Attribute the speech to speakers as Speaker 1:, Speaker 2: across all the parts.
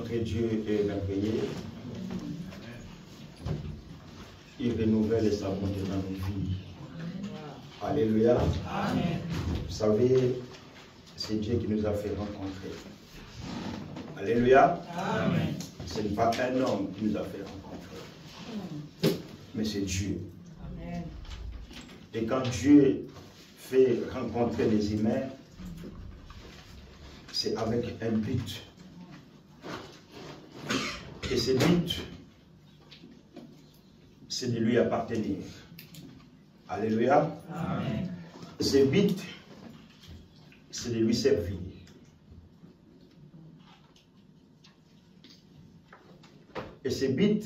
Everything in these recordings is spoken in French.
Speaker 1: Notre Dieu est merveilleux. Il renouvelle sa bonté dans nos vies. Alléluia.
Speaker 2: Amen.
Speaker 1: Vous savez, c'est Dieu qui nous a fait rencontrer. Alléluia.
Speaker 2: Amen.
Speaker 1: Ce n'est pas un homme qui nous a fait rencontrer, mais c'est Dieu.
Speaker 2: Amen.
Speaker 1: Et quand Dieu fait rencontrer les humains, c'est avec un but. Et ce but, c'est de lui appartenir. Alléluia.
Speaker 2: Amen.
Speaker 1: Ce but, c'est de lui servir. Et ce but,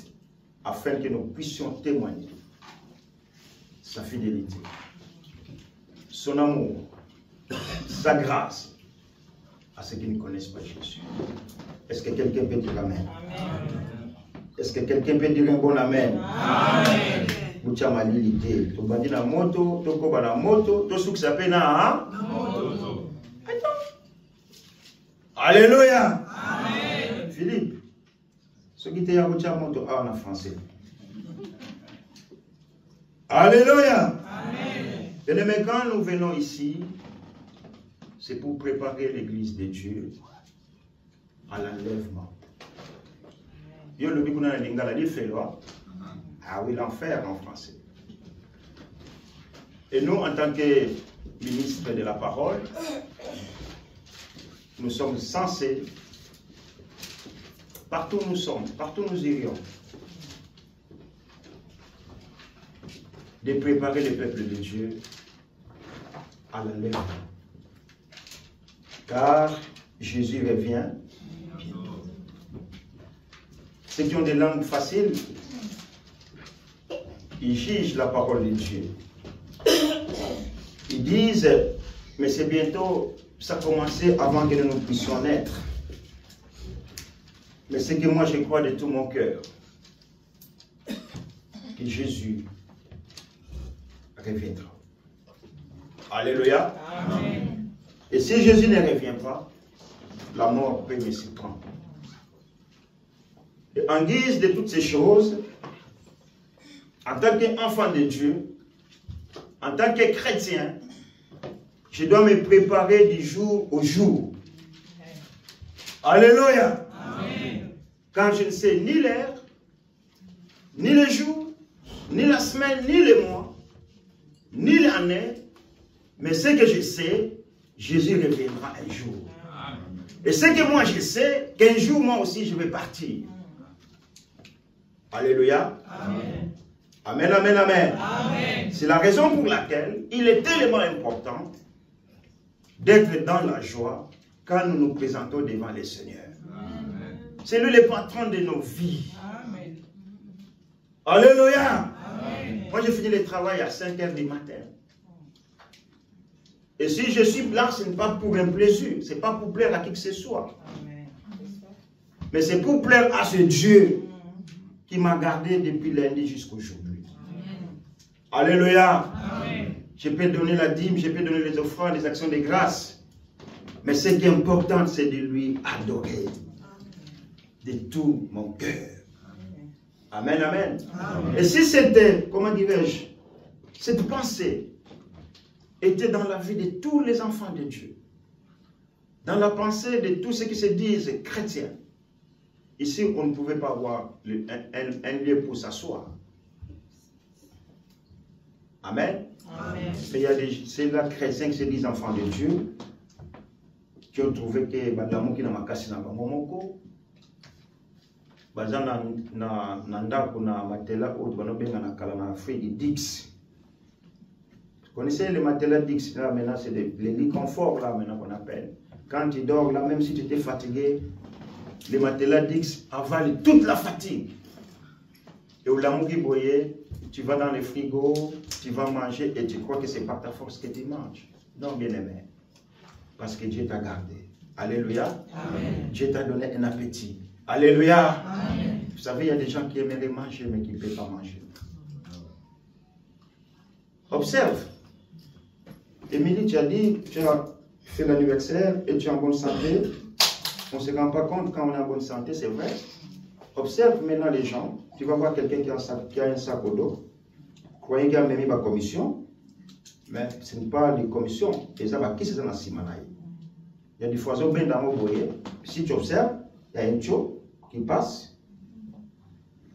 Speaker 1: afin que nous puissions témoigner sa fidélité, son amour, sa grâce à ceux qui ne connaissent pas Jésus. Est-ce que quelqu'un peut dire Amen?
Speaker 2: Amen.
Speaker 1: Est-ce que quelqu'un peut dire un bon Amen?
Speaker 2: Amen.
Speaker 1: Muchamalilité. Tu vas dire la moto, tu vas la moto, tu sais ça peut na. Alléluia.
Speaker 2: Amen.
Speaker 1: Philippe, ce qui était à la moto en français. Alléluia.
Speaker 2: Amen.
Speaker 1: Bien-aimés, quand nous venons ici, c'est pour préparer l'église de Dieu à l'enlèvement. Yo le bikuna na lingala di felwa. Ah oui, l'enfer en français. Et nous, en tant que ministre de la parole, nous sommes censés, partout où nous sommes, partout où nous irions, de préparer le peuple de Dieu à l'enlèvement. Car Jésus revient. Ceux qui ont des langues faciles, ils jugent la parole de Dieu. Ils disent, mais c'est bientôt, ça a commencé avant que nous puissions naître. Mais c'est que moi je crois de tout mon cœur que Jésus reviendra. Alléluia.
Speaker 2: Amen.
Speaker 1: Et si Jésus ne revient pas, la mort peut me surprendre. Et en guise de toutes ces choses, en tant qu'enfant de Dieu, en tant que chrétien, je dois me préparer du jour au jour. Alléluia.
Speaker 2: Amen.
Speaker 1: Quand je ne sais ni l'heure, ni le jour, ni la semaine, ni le mois, ni l'année, mais ce que je sais, Jésus reviendra un jour. Et ce que moi je sais, qu'un jour moi aussi je vais partir. Alléluia.
Speaker 2: Amen.
Speaker 1: Amen, amen, amen.
Speaker 2: Amen.
Speaker 1: C'est la raison pour laquelle il est tellement important d'être dans la joie quand nous nous présentons devant le Seigneur. C'est lui le patron de nos vies.
Speaker 2: Amen.
Speaker 1: Alléluia.
Speaker 2: Amen.
Speaker 1: Moi, j'ai fini le travail à 5 h du matin. Et si je suis là, ce n'est pas pour un plaisir. Ce n'est pas pour plaire à qui que ce soit.
Speaker 2: Amen.
Speaker 1: Mais c'est pour plaire à ce Dieu qui m'a gardé depuis lundi jusqu'aujourd'hui. Alléluia.
Speaker 2: Amen.
Speaker 1: Je peux donner la dîme, je peux donner les offrandes, les actions de grâce. Mais ce qui est important, c'est de lui adorer de tout mon cœur. Amen, amen.
Speaker 2: Amen.
Speaker 1: Et si c'était, comment dirais-je, cette pensée était dans la vie de tous les enfants de Dieu, dans la pensée de tous ceux qui se disent chrétiens, ici on ne pouvait pas avoir un lieu pour s'asseoir. Amen.
Speaker 2: Amen.
Speaker 1: Mais il y a c'est là chrétiens qui se disent enfants de Dieu, qui ont trouvé que l'amour qui n'a pas cassé dans le momoko, bazana na ndako na matela autre banobenga na kala na Afrique Dix. Vous connaissez les matelas Dix là maintenant, c'est les lits confort là maintenant qu'on appelle. Quand tu dors là, même si tu étais fatigué, les matelas Dix avalent toute la fatigue. Et au l'amour qui boyait, tu vas dans le frigo, tu vas manger et tu crois que c'est par ta force que tu manges. Non, bien aimé. Parce que Dieu t'a gardé. Alléluia.
Speaker 2: Amen.
Speaker 1: Dieu t'a donné un appétit. Alléluia.
Speaker 2: Amen.
Speaker 1: Vous savez, il y a des gens qui aimeraient manger mais qui ne peuvent pas manger. Observe. Émilie, tu as dit, tu as fait l'anniversaire et tu es en bonne santé. On ne se rend pas compte quand on est en bonne santé, c'est vrai. Observe maintenant les gens. Tu vas voir quelqu'un qui a un sac au dos. Croyez qu'il a même ma commission. Mais ce n'est pas des commissions. Et ça va qui c'est dans la simanaï. Il y a des foisons bien dans mon boyer. Si tu observes, il y a un tio qui passe.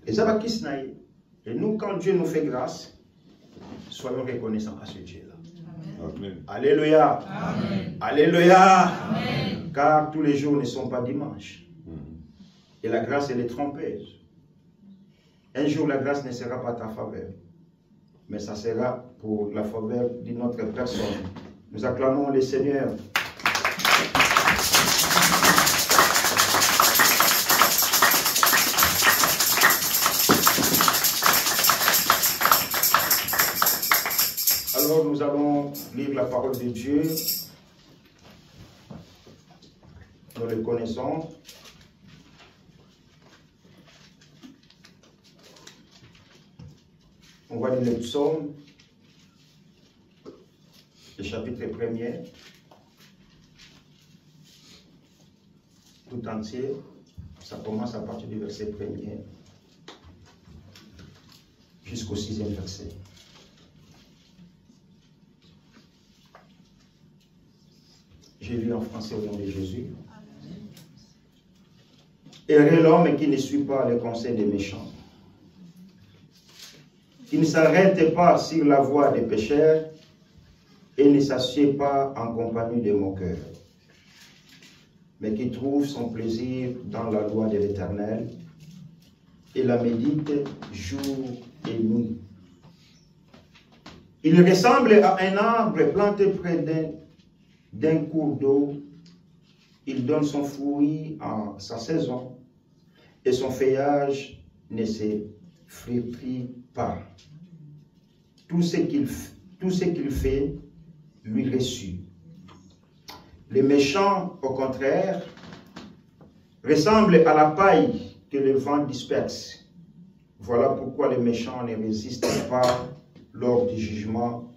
Speaker 1: Et ça va qui c'est naï. Et nous, quand Dieu nous fait grâce, soyons reconnaissants à ce Dieu-là.
Speaker 3: Amen.
Speaker 1: Alléluia.
Speaker 2: Amen.
Speaker 1: Alléluia.
Speaker 2: Amen.
Speaker 1: Car tous les jours ne sont pas dimanches. Et la grâce, elle est trompeuse. Un jour, la grâce ne sera pas ta faveur. Mais ça sera pour la faveur d'une autre personne. Nous acclamons le Seigneur. Alors nous allons lire la parole de Dieu. Nous le connaissons. On va lire le psaume, le chapitre 1er, tout entier. Ça commence à partir du verset 1er jusqu'au 6e verset. J'ai lu en français au nom de Jésus. Heureux l'homme qui ne suit pas les conseils des méchants, qui ne s'arrête pas sur la voie des pécheurs et ne s'assied pas en compagnie des moqueurs, mais qui trouve son plaisir dans la loi de l'Éternel et la médite jour et nuit. Il ressemble à un arbre planté près d'un cours d'eau. Il donne son fruit en sa saison et son feuillage ne se flétrit pas. Tout ce qu'il fait lui reçut. Les méchants, au contraire, ressemblent à la paille que le vent disperse. Voilà pourquoi les méchants ne résistent pas lors du jugement,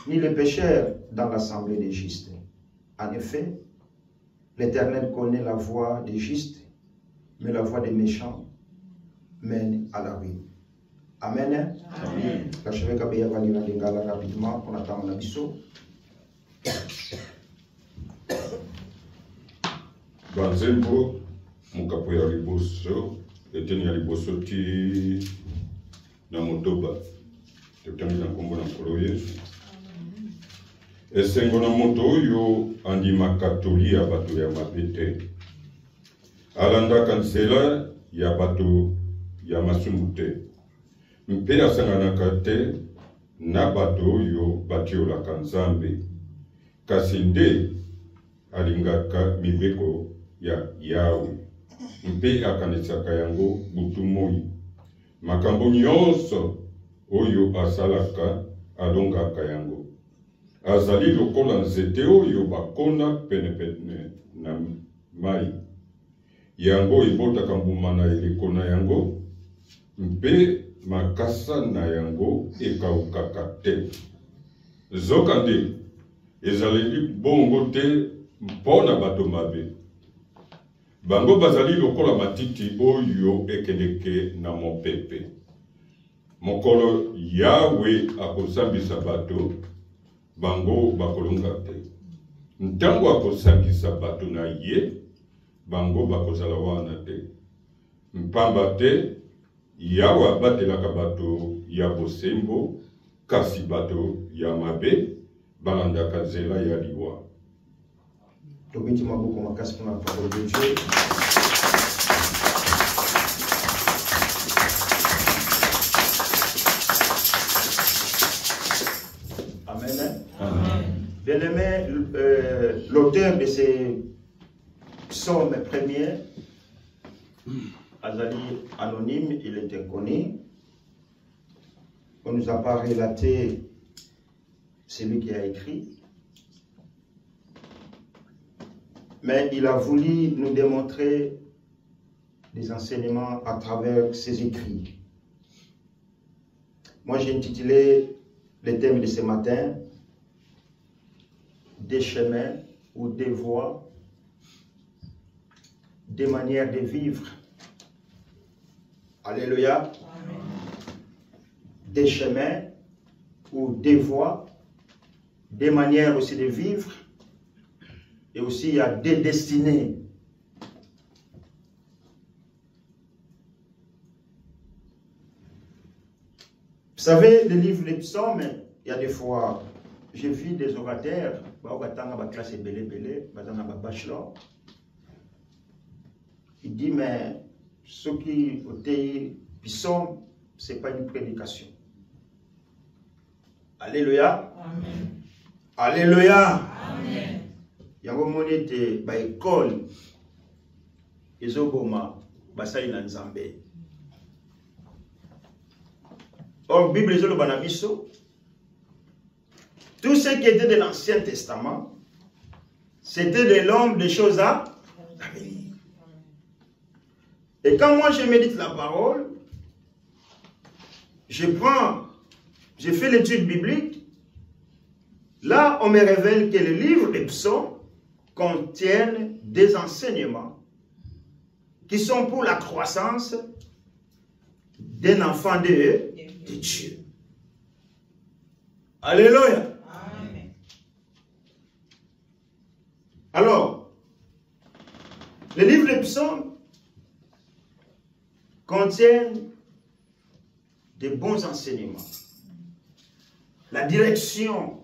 Speaker 1: ni les pécheurs dans l'assemblée des justes. En effet, l'Éternel connaît la voie des justes, mais la voie des méchants mène à la ruine. Amen.
Speaker 2: Amen.
Speaker 1: Je vais rapidement pour attendre la biseau.
Speaker 3: Banzembo, mukapo ya liboso, eteni ya liboso ti na motoba. Tetani na kombo na nkolo Yesu. Esengo na moto oyo andimaka toli ya bato ya mabe te. Alandaka nzela ya bato ya masumu te. Mpe asanganaka te na bato oyo batiolaka Nzambe. Kasi nde alingaka mibeko ya Yawe. Mpe akanisaka yango butu moi. Makambo nyonso oyo asalaka alongaka yango. Azali lokola nzete oyo bakona penepene na mai. Yango ebotaka mbuma na eleko na yango. Mpe makasa na yango ekaukaka te. Zokande ezaleli bongo te mpona bato mabe. Bango bazali lokola matiti oyo ekendeke na mopepe. Mokolo Yawe akosambisa bato, bango bakolonga te. Ntango akosambisa bato na ye, bango bakozala wana te. Mpamba te, Yawe abatelaka bato ya bosembo, kasi bato ya mabe, balandaka nzela ya liwa.
Speaker 1: Tobiti maboko makasi pour la parole de Dieu. Amen.
Speaker 2: Amen.
Speaker 1: Bien-aimé, l'auteur de ces psaumes premiers, Azali anonyme, il était connu. On ne nous a pas relaté celui qui a écrit. Mais il a voulu nous démontrer des enseignements à travers ses écrits. Moi, j'ai intitulé le thème de ce matin « Des chemins ou des voies des manières de vivre. Alléluia. Des chemins ou des voies, des manières aussi de vivre, et aussi il y a des destinées. Vous savez, le livre des psaumes, il y a des fois, j'ai vu des orateurs, classe bachelor, il dit, mais ce qui est psaume, ce n'est pas une prédication. Alléluia.
Speaker 2: Amen.
Speaker 1: Alléluia.
Speaker 2: Amen.
Speaker 1: Il y a un moment de l'école, ils ont basai na Nzambe. Or, Bible est le banabiso. Tout ce qui était de l'Ancien Testament, c'était de l'homme des choses à venir. Et quand moi je médite la parole, je fais l'étude biblique, là on me révèle que le livre des psaumes contiennent des enseignements qui sont pour la croissance d'un enfant de Dieu. Alléluia.
Speaker 2: Amen.
Speaker 1: Alors, le livre des psaumes contient de bons enseignements. La direction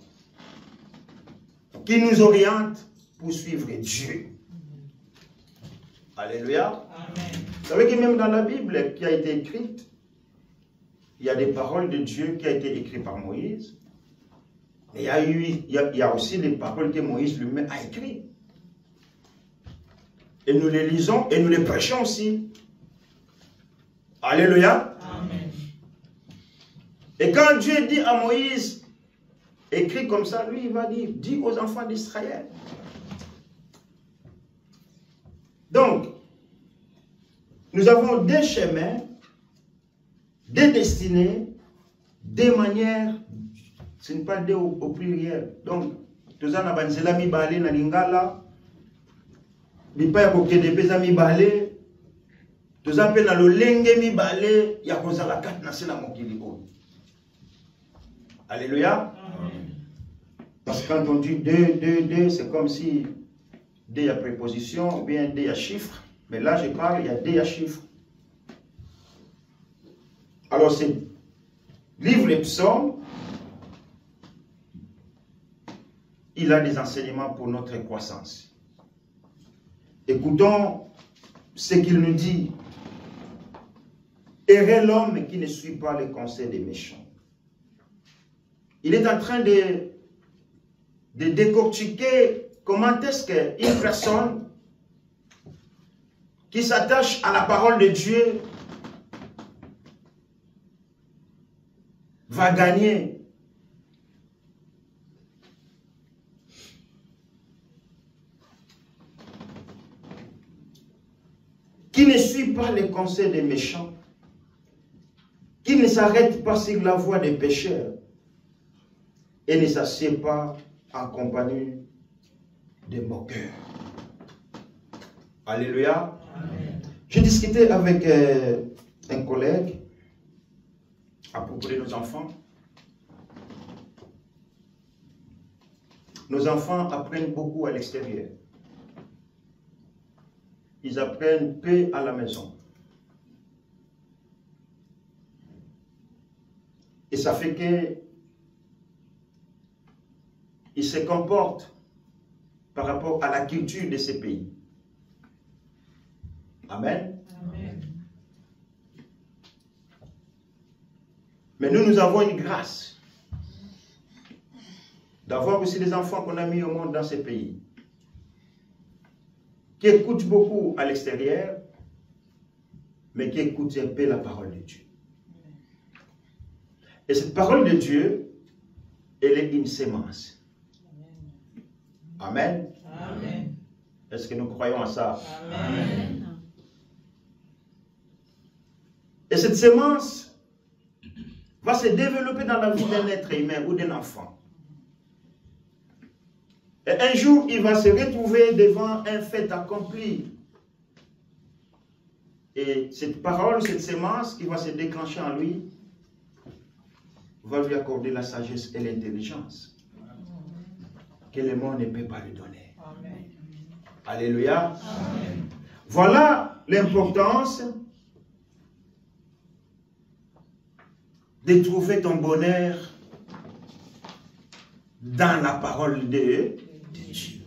Speaker 1: qui nous oriente pour suivre Dieu. Alléluia.
Speaker 2: Amen.
Speaker 1: Vous savez que même dans la Bible qui a été écrite, il y a des paroles de Dieu qui ont été écrites par Moïse. Et il y a aussi des paroles que Moïse lui-même a écrites. Et nous les lisons et nous les prêchons aussi. Alléluia.
Speaker 2: Amen.
Speaker 1: Et quand Dieu dit à Moïse, écrit comme ça, lui il va dire, dis aux enfants d'Israël. Donc, nous avons des chemins, des destinées, des manières, ce n'est pas des au pluriel. Donc, tous en abanzela mi balé na lingala, bipa ya kokende peza mi balé, tous en pe na lolenge mi balé, ya kozala kat na sena mokili oyo. Alléluia.
Speaker 2: Amen.
Speaker 1: Parce que quand on dit deux, c'est comme si deux à préposition, ou bien deux à chiffre. Mais là, je parle, il y a deux à chiffre. Alors, c'est livre des psaumes. Il a des enseignements pour notre croissance. Écoutons ce qu'il nous dit. Errez l'homme qui ne suit pas les conseils des méchants. Il est en train de décortiquer comment est-ce qu'une personne qui s'attache à la parole de Dieu va gagner. Qui ne suit pas les conseils des méchants, qui ne s'arrête pas sur la voie des pécheurs et ne s'assied pas en compagnie des moqueurs. Alléluia.
Speaker 2: Amen.
Speaker 1: J'ai discuté avec un collègue à propos de nos enfants. Nos enfants apprennent beaucoup à l'extérieur. Ils apprennent peu à la maison. Et ça fait que ils se comportent par rapport à la culture de ces pays. Amen.
Speaker 2: Amen.
Speaker 1: Mais nous avons une grâce d'avoir aussi des enfants qu'on a mis au monde dans ces pays, qui écoutent beaucoup à l'extérieur, mais qui écoutent un peu la parole de Dieu. Et cette parole de Dieu, elle est une sémence. Amen.
Speaker 2: Amen.
Speaker 1: Est-ce que nous croyons à ça?
Speaker 2: Amen.
Speaker 1: Et cette sémence va se développer dans la vie d'un être humain ou d'un enfant. Et un jour, il va se retrouver devant un fait accompli. Et cette parole, cette sémence qui va se déclencher en lui, va lui accorder la sagesse et l'intelligence que le monde ne peut pas lui donner.
Speaker 2: Amen.
Speaker 1: Alléluia.
Speaker 2: Amen.
Speaker 1: Voilà l'importance de trouver ton bonheur dans la parole de Dieu.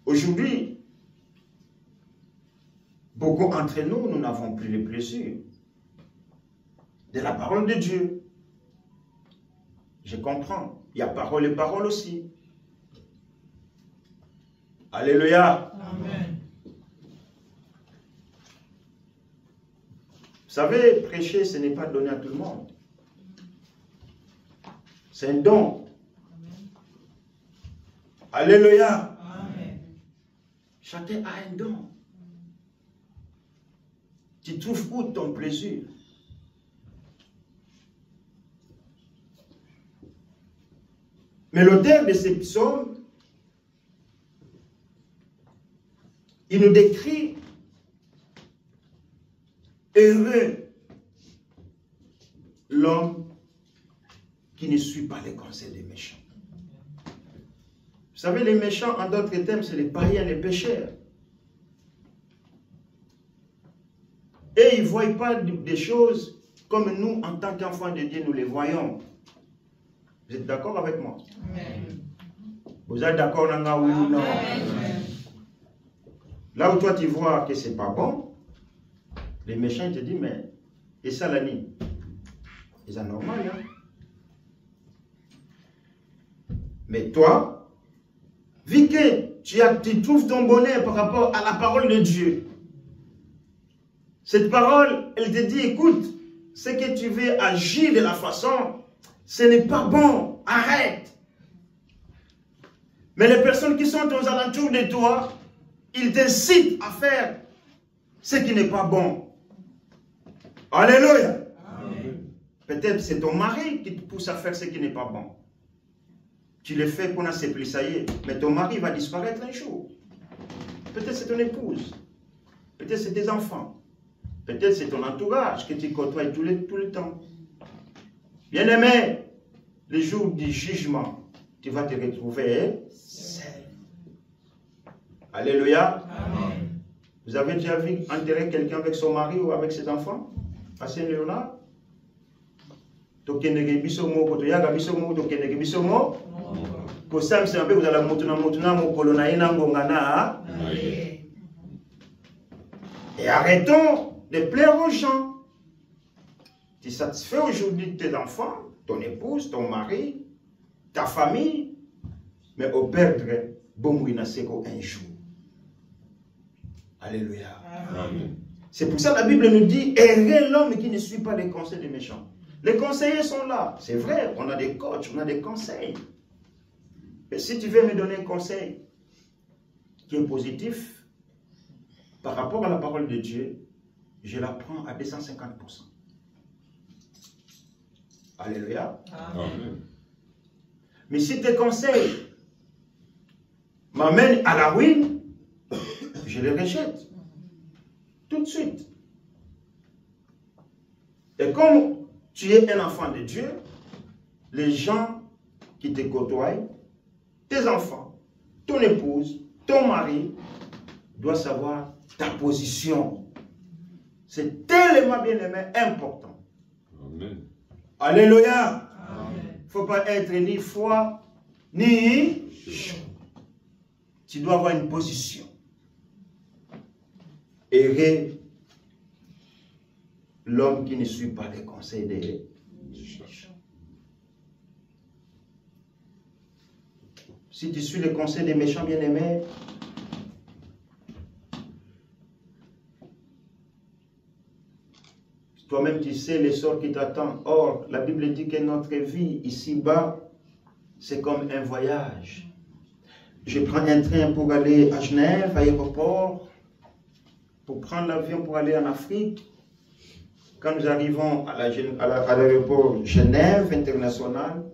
Speaker 1: Aujourd'hui, beaucoup d'entre nous, nous n'avons plus le plaisir de la parole de Dieu. Je comprends. Il y a parole et parole aussi. Alléluia.
Speaker 2: Amen.
Speaker 1: Vous savez, prêcher, ce n'est pas donné à tout le monde. C'est un don. Alléluia.
Speaker 2: Amen.
Speaker 1: Chacun a un don. Tu trouves où ton plaisir? Mais l'auteur de ces psaumes, il nous décrit heureux l'homme qui ne suit pas les conseils des méchants. Vous savez, les méchants, en d'autres termes, c'est les païens, les pécheurs. Et ils ne voient pas des choses comme nous, en tant qu'enfants de Dieu, nous les voyons. Vous êtes d'accord avec moi?
Speaker 2: Amen.
Speaker 1: Vous êtes d'accord, Nanga, oui ou non?
Speaker 2: Amen.
Speaker 1: Là où toi tu vois que c'est pas bon, les méchants ils te disent, mais, et ça la nuit? C'est normal, hein? Mais toi, vu que tu trouves ton bonheur par rapport à la parole de Dieu, cette parole, elle te dit, écoute, ce que tu veux agir de la façon, ce n'est pas bon, arrête. Mais les personnes qui sont aux alentours de toi, ils t'incitent à faire ce qui n'est pas bon. Alléluia. Peut-être c'est ton mari qui te pousse à faire ce qui n'est pas bon. Tu le fais pour se plier, mais ton mari va disparaître un jour. Peut-être c'est ton épouse. Peut-être c'est tes enfants. Peut-être c'est ton entourage que tu côtoies tout le temps. Bien-aimé, le jour du jugement, tu vas te retrouver seul. Alléluia.
Speaker 2: Amen.
Speaker 1: Vous avez déjà vu enterrer quelqu'un avec son mari ou avec ses enfants? À Saint-Léonard? Tokenege bisomo, kotoyaga bisomo, tokenege bisomo. Pour ça, c'est un peu, vous allez motuna mokolo na ina ngongana. Et arrêtons de plaire aux gens. Tu satisfais aujourd'hui tes enfants, ton épouse, ton mari, ta famille, mais au perdre, bomouina seko un jour. Alléluia.
Speaker 3: Amen.
Speaker 1: C'est pour ça que la Bible nous dit, heureux l'homme qui ne suit pas les conseils des méchants. Les conseillers sont là. C'est vrai, on a des coachs, on a des conseils. Mais si tu veux me donner un conseil qui est positif, par rapport à la parole de Dieu, je la prends à 250%. Alléluia.
Speaker 3: Amen.
Speaker 1: Mais si tes conseils m'amènent à la ruine, je les rejette. Tout de suite. Et comme tu es un enfant de Dieu, les gens qui te côtoient, tes enfants, ton épouse, ton mari, doivent savoir ta position. C'est tellement bien aimé, important.
Speaker 3: Amen.
Speaker 1: Alléluia.
Speaker 2: Amen.
Speaker 1: Il ne faut pas être ni froid, ni chaud. Tu dois avoir une position. Errer l'homme qui ne suit pas les conseils des méchants. Si tu suis les conseils des méchants bien-aimés, toi-même tu sais les sorts qui t'attendent. Or, la Bible dit que notre vie ici-bas, c'est comme un voyage. Je prends un train pour aller à Genève, à l'aéroport, pour prendre l'avion pour aller en Afrique. Quand nous arrivons à l'aéroport Genève international,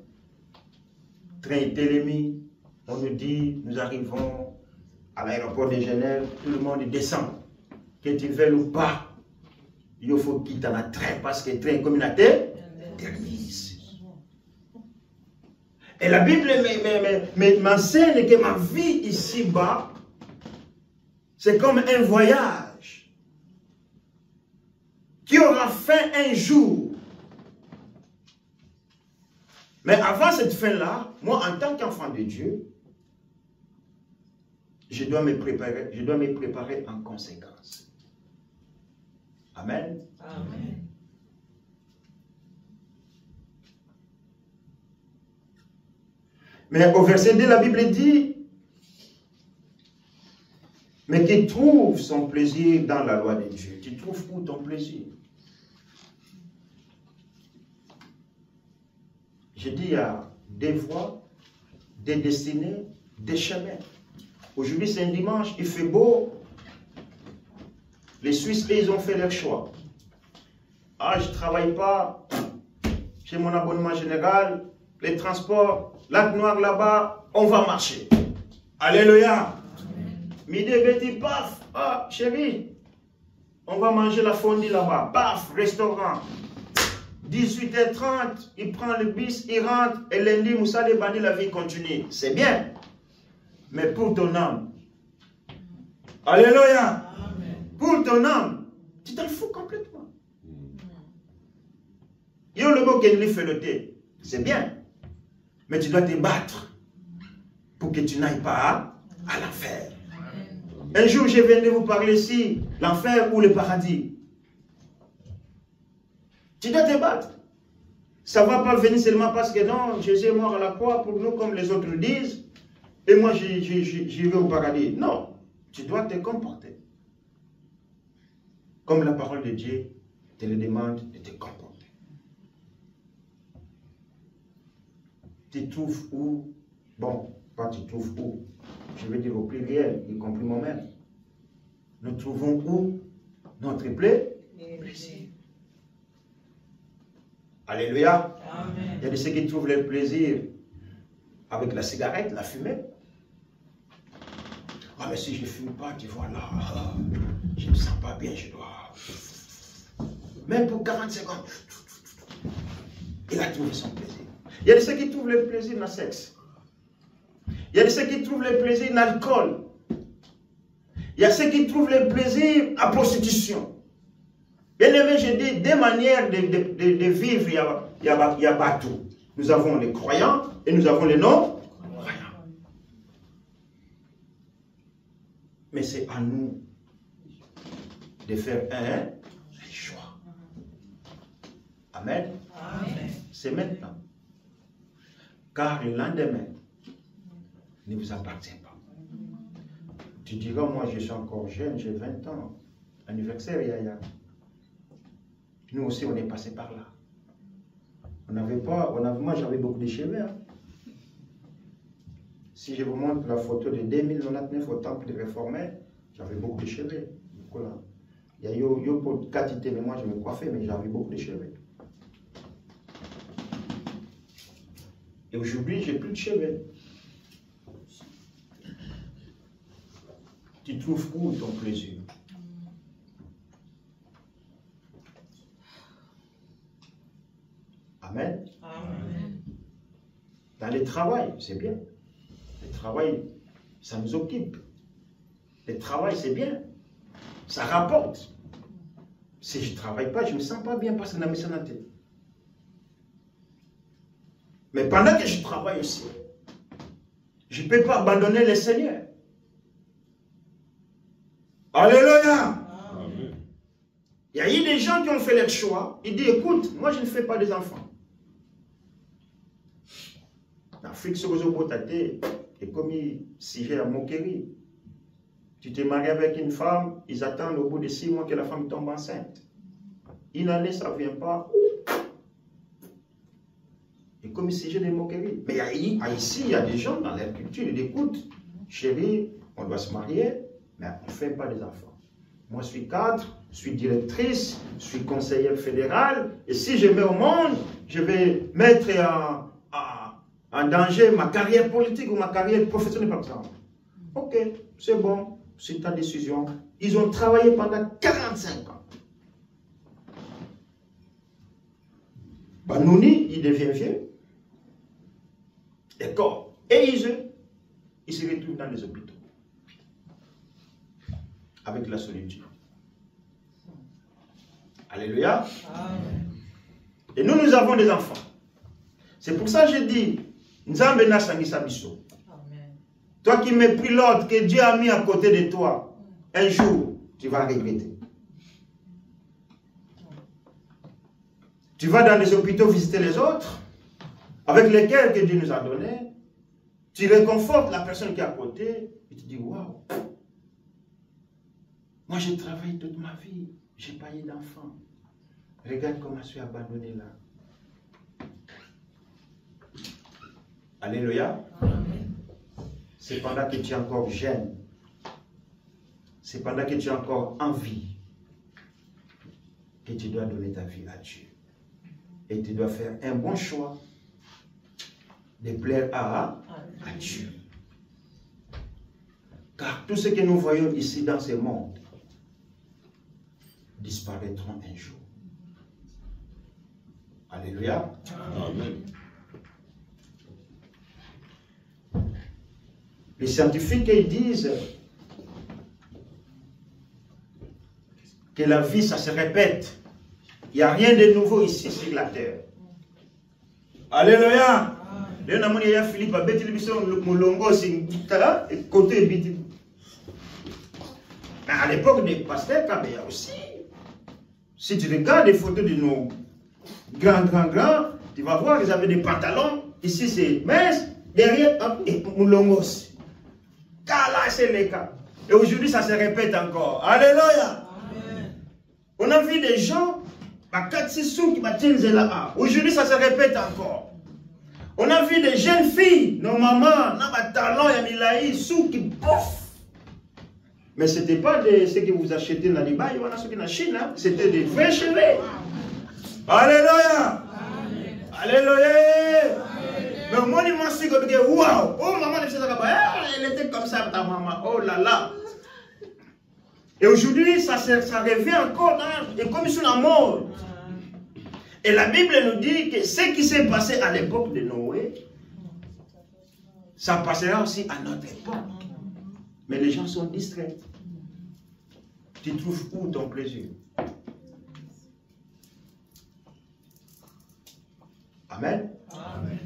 Speaker 1: train Télémy, on nous dit, nous arrivons à l'aéroport de Genève, tout le monde descend. que tu veuilles ou pas, il faut quitter un train parce que le train est comme une terre. Et la Bible m'enseigne que ma vie ici-bas, c'est comme un voyage qui aura fin un jour. Mais avant cette fin-là, moi, en tant qu'enfant de Dieu, je dois me préparer en conséquence. Amen.
Speaker 2: Amen.
Speaker 1: Mais au verset 2, la Bible dit, mais qui trouve son plaisir dans la loi de Dieu. Tu trouves où ton plaisir? Je dis, il y a des voies, des destinées, des chemins. Aujourd'hui, c'est un dimanche, il fait beau. Les Suisses, ils ont fait leur choix. Ah, je ne travaille pas. J'ai mon abonnement général, les transports, lac noir là-bas, on va marcher. Alléluia. Midi, Betty, paf. Ah, chérie, on va manger la fondue là-bas. Paf, restaurant. 18h30, il prend le bus, il rentre, et lundi, Moussa les bandits, la vie continue. C'est bien. Mais pour ton âme, alléluia. Pour ton âme, tu t'en fous complètement. Yo le mot qu'il fait le thé, c'est bien. Mais tu dois te battre pour que tu n'ailles pas à l'enfer. Un jour, je viens de vous parler ici, l'enfer ou le paradis. Tu dois te battre. Ça ne va pas venir seulement parce que non, Jésus est mort à la croix pour nous comme les autres disent, et moi j'y vais au paradis. Non, tu dois te comporter. Comme la parole de Dieu te le demande de te comporter. Tu trouves où? Bon, pas tu trouves où. Je veux dire au pluriel, y compris moi-même. Nous trouvons où notre plaisir. Alléluia.
Speaker 2: Amen.
Speaker 1: Il y a de ceux qui trouvent le plaisir avec la cigarette, la fumée. Ah, mais si je ne fume pas, tu vois là, je ne me sens pas bien, je dois. Même pour 40 secondes, il a trouvé son plaisir. Il y a de ceux qui trouvent le plaisir dans le sexe. Il y a de ceux qui trouvent le plaisir dans l'alcool. Il y a ceux qui trouvent le plaisir à la prostitution. Bien aimé, je dis, des manières de vivre, il y a partout. Nous avons les croyants et nous avons les non-croyants. Mais c'est à nous de faire un choix. Amen.
Speaker 2: Amen.
Speaker 1: C'est maintenant. Car le lendemain ne vous appartient pas. Tu diras, moi je suis encore jeune, j'ai 20 ans. Anniversaire, Yaya. Nous aussi, on est passé par là. Moi, j'avais beaucoup de cheveux. Hein. Si je vous montre la photo de 2099 au temple de Réformés, j'avais beaucoup de cheveux. Voilà. Il y a eu pour quantité, mais moi, je me coiffais, mais j'avais beaucoup de cheveux. Et aujourd'hui, j'ai plus de cheveux. Tu trouves où ton plaisir? Amen.
Speaker 2: Amen.
Speaker 1: Dans le travail, c'est bien. Le travail, ça nous occupe. Le travail, c'est bien. Ça rapporte. Si je ne travaille pas, je ne me sens pas bien parce que je suis dans la tête. Mais pendant que je travaille aussi, je ne peux pas abandonner le Seigneur. Alléluia.
Speaker 3: Amen.
Speaker 1: Il y a eu des gens qui ont fait leur choix. Ils disent, écoute, moi je ne fais pas des enfants. L'Afrique se rejoint et comme si j'ai à moquerie. Tu t'es marié avec une femme, ils attendent au bout de 6 mois que la femme tombe enceinte. Une année, ça ne vient pas. Et comme si j'ai des moqueries. Mais ici, il y a des gens dans leur culture, ils disent, écoute, chérie, on doit se marier, mais on ne fait pas des enfants. Moi, je suis cadre, je suis directrice, je suis conseillère fédérale, et si je mets au monde, je vais mettre en danger ma carrière politique ou ma carrière professionnelle, par exemple. Ok, c'est bon. c'est ta décision. Ils ont travaillé pendant 45 ans. Banouni, il devient vieux. D'accord. Et ils se retrouvent dans les hôpitaux. Avec la solitude. Alléluia.
Speaker 2: Amen.
Speaker 1: Et nous avons des enfants. C'est pour ça que je dis, Nzambe na sangisa biso.
Speaker 2: Amen.
Speaker 1: Toi qui mépris l'autre que Dieu a mis à côté de toi, un jour, tu vas regretter. Tu vas dans les hôpitaux visiter les autres, avec lesquels que Dieu nous a donné. Tu réconfortes la personne qui est à côté, et tu dis, waouh, moi j'ai travaillé toute ma vie, j'ai pas eu d'enfant. Regarde comment je suis abandonné là. Alléluia.
Speaker 2: Amen.
Speaker 1: C'est pendant que tu es encore jeune, c'est pendant que tu as encore envie, que tu dois donner ta vie à Dieu. Et tu dois faire un bon choix de plaire à Dieu. Car tout ce que nous voyons ici dans ce monde disparaîtront un jour. Alléluia.
Speaker 3: Amen.
Speaker 1: Les scientifiques ils disent que la vie, ça se répète. Il n'y a rien de nouveau ici sur la terre. Alléluia. Philippe a côté. Mais à l'époque des pasteurs, il y a aussi. Si tu regardes les photos de nos grands, tu vas voir qu'ils avaient des pantalons. Ici, c'est mince. Derrière, et moulongos. Car là, c'est le cas. Et aujourd'hui, ça se répète encore. Alléluia.
Speaker 2: Amen.
Speaker 1: On a vu des gens, aujourd'hui, ça se répète encore. On a vu des jeunes filles, nos mamans, nos talons, qui boffent. Mais ce n'était pas ce que vous achetez dans les bails, il y en a ceux qui sont en Chine, hein? C'était des vrais cheveux. Alléluia.
Speaker 2: Amen.
Speaker 1: Alléluia. Mais moi, je me suis dit, waouh, oh maman, elle était comme ça, ta maman, oh là là. Et aujourd'hui, ça revient encore, et comme ils sont en mode. Et la Bible nous dit que ce qui s'est passé à l'époque de Noé, ça passera aussi à notre époque. Mais les gens sont distraits. Tu trouves où ton plaisir? Amen.
Speaker 2: Amen.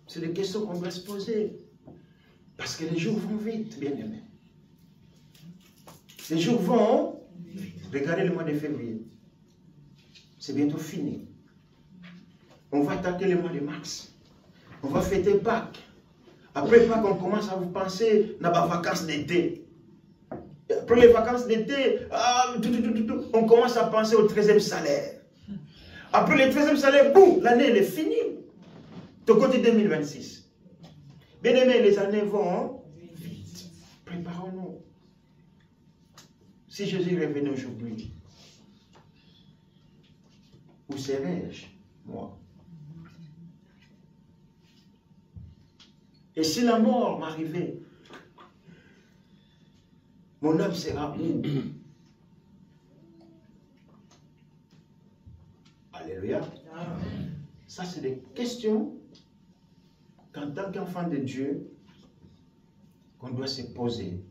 Speaker 1: C'est des questions qu'on doit se poser. Parce que les jours vont vite, bien aimés. Les jours vont. Regardez le mois de février. C'est bientôt fini. On va attaquer le mois de mars. On va fêter Pâques. Après Pâques, on commence à vous penser dans les vacances d'été. Après les vacances d'été, on commence à penser au 13e salaire. Après le 13e salaire, boum, l'année elle est finie. De côté 2026. Bien aimé, les années vont vite. Préparons-nous. Si Jésus revenait aujourd'hui, où serais-je, moi? Et si la mort m'arrivait, mon âme sera où? Alléluia.
Speaker 2: Amen.
Speaker 1: Ça, c'est des questions qu'en tant qu'enfant de Dieu, qu'on doit se poser.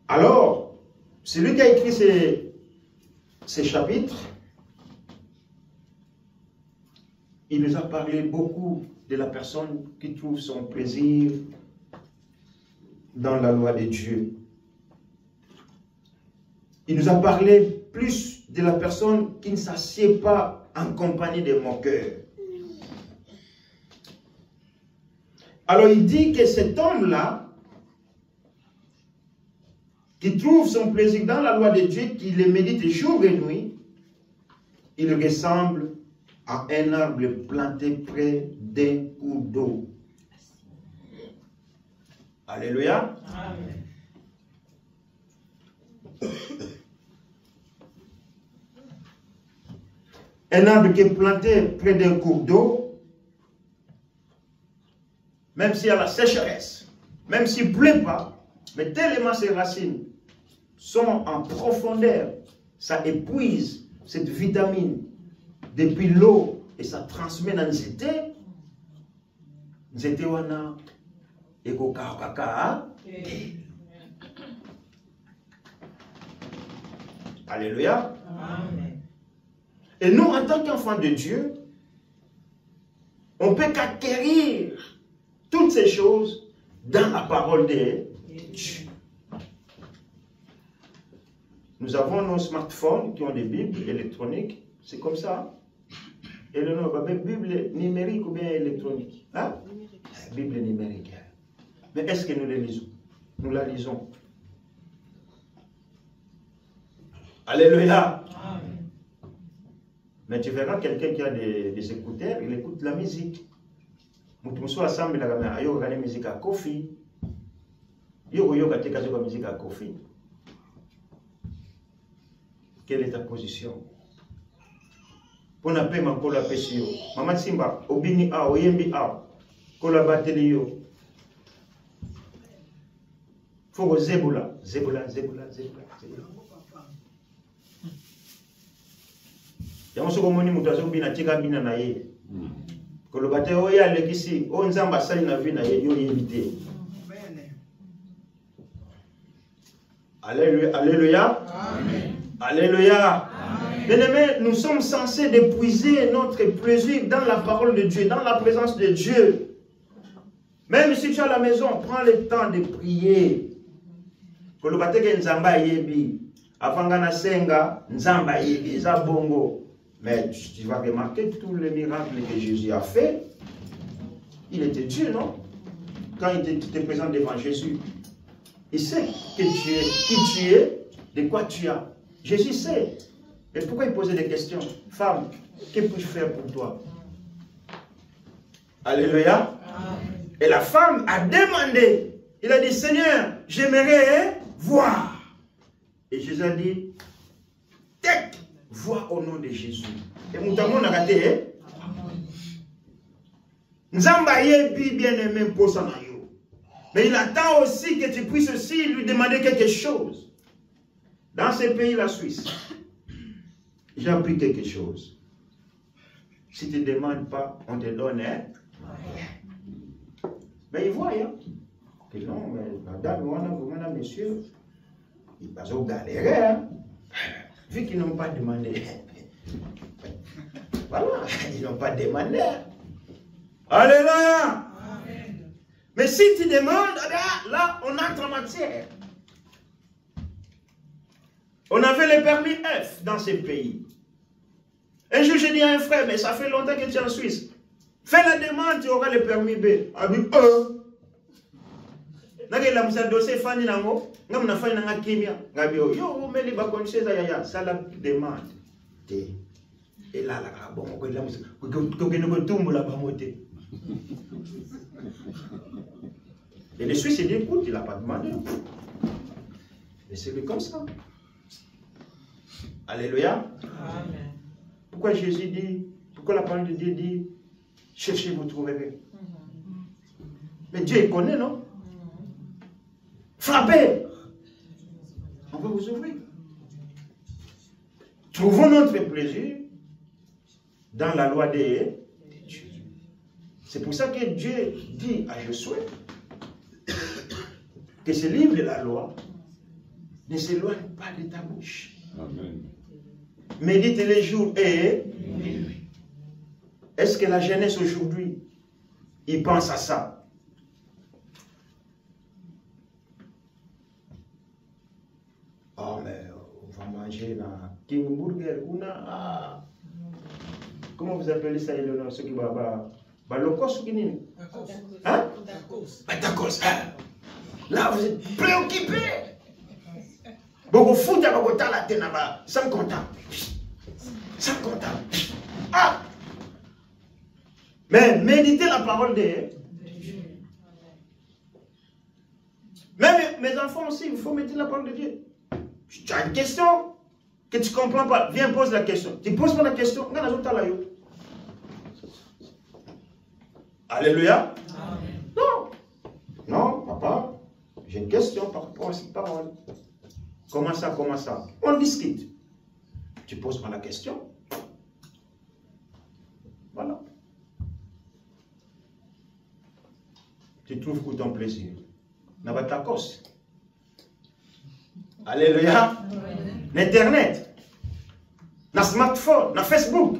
Speaker 1: Alors, celui qui a écrit ces chapitres, il nous a parlé beaucoup de la personne qui trouve son plaisir dans la loi de Dieu. Il nous a parlé plus de la personne qui ne s'assied pas en compagnie des moqueurs. Alors il dit que cet homme-là, qui trouve son plaisir dans la loi de Dieu, qui le médite jour et nuit, il ressemble à un arbre planté près d'un cours d'eau. Alléluia.
Speaker 2: Amen.
Speaker 1: Un arbre qui est planté près d'un cours d'eau, même s'il y a la sécheresse, même s'il ne pleut pas, mais tellement ses racines sont en profondeur, ça épuise cette vitamine depuis l'eau et ça transmet dans nzete. Nzete wana eko kaka. Alléluia.
Speaker 2: Amen.
Speaker 1: Et nous, en tant qu'enfants de Dieu, on peut qu'acquérir toutes ces choses dans la parole de Dieu. Nous avons nos smartphones qui ont des Bibles électroniques. C'est comme ça. Et le nom, Bible numérique ou bien électronique. Hein? Bible numérique. Mais est-ce que nous les lisons? Nous la lisons. Alléluia.
Speaker 2: Amen.
Speaker 1: Mais tu verras quelqu'un qui a des écouteurs, il écoute la musique. Mutumso assemble la musique à Kofi. La musique à Kofi. Quelle est ta position? Pour na paix, ma la pesio. Maman Simba, obini a, oyembi a, kola bateli yo. Faut zebula, zebula, zebula, zebula, zebula. Yango soko moni mutu azobina tika bina na ye. Koloba te oya lekisi, o nzamba sali na vie na ye yo yebite. Alléluia, alléluia.
Speaker 2: Amen.
Speaker 1: Alléluia. Bien-aimés, nous sommes censés d'épuiser notre plaisir dans la parole de Dieu, dans la présence de Dieu. Même si tu es à la maison, prends le temps de prier. Koloba te ke nzamba yebi, afangana senga, nzamba yebi, za bongo. Mais tu vas remarquer tous les miracles que Jésus a fait. Il était Dieu, non? Quand il te présente devant Jésus, il sait que tu es, qui tu es, de quoi tu as. Jésus sait. Et pourquoi il posait des questions? Femme, que puis-je faire pour toi? Alléluia.
Speaker 2: Amen.
Speaker 1: Et la femme a demandé. Il a dit, Seigneur, j'aimerais voir. Et Jésus a dit, tête. Vois au nom de Jésus. Et Moutamon a raté. Nzamba yebi bien-aimé pour sa maillot. Mais il attend aussi que tu puisses aussi lui demander quelque chose. Dans ce pays, la Suisse, j'ai appris quelque chose. Si tu ne demandes pas, on te donne. Hein? Mais il voit, hein? Que non, mais madame, monsieur, ils vont galérer. Hein? Vu qu'ils n'ont pas demandé. Voilà, ils n'ont pas demandé. Alléluia.
Speaker 2: Amen.
Speaker 1: Mais si tu demandes, là, on entre en matière. On avait le permis F dans ce pays. Un jour, j'ai dit à un frère, mais ça fait longtemps que tu es en Suisse. Fais la demande, tu auras le permis B. A dit, nage la musa dossier fani nango ngam na fani nanga kimia ngabi yo meli ba koncheza ya ça la demande te et là la bon ko la musa ko ko tumbu la ba moté et les Suisses disent écoute il a pas demandé mais c'est comme ça. Alléluia.
Speaker 2: Amen.
Speaker 1: Pourquoi Jésus dit, pourquoi la parole de Dieu dit cherchez vous trouverez. Mais Dieu il connaît, non? Frappez. On va vous ouvrir. Trouvons notre plaisir dans la loi de Dieu. C'est pour ça que Dieu dit à Josué que ce livre de la loi ne s'éloigne pas de ta bouche.
Speaker 3: Amen.
Speaker 1: Médite les jours et les nuits. Est-ce que la jeunesse aujourd'hui, il pense à ça? Oh, mais on va manger la King Burger. Comment vous appelez ça, Eleonore? Ceux qui vont Balokos ou Kinini? Hein? Tacos. Là, vous êtes préoccupés. Beaucoup de foot à la tête là-bas, sans comptable. Sans comptable. Ah! Mais méditez la parole de Dieu. Même mes enfants aussi, il faut méditer la parole de Dieu. Tu as une question, que tu ne comprends pas, viens, pose la question. Tu poses pas la question, alléluia.
Speaker 2: Amen.
Speaker 1: Non. Non, papa, j'ai une question par rapport à cette parole. Comment ça, comment ça? On discute. Tu poses pas la question. Voilà. Tu trouves où ton plaisir? N'a pas ta cause. Alléluia. L'Internet. Na smartphone, na Facebook.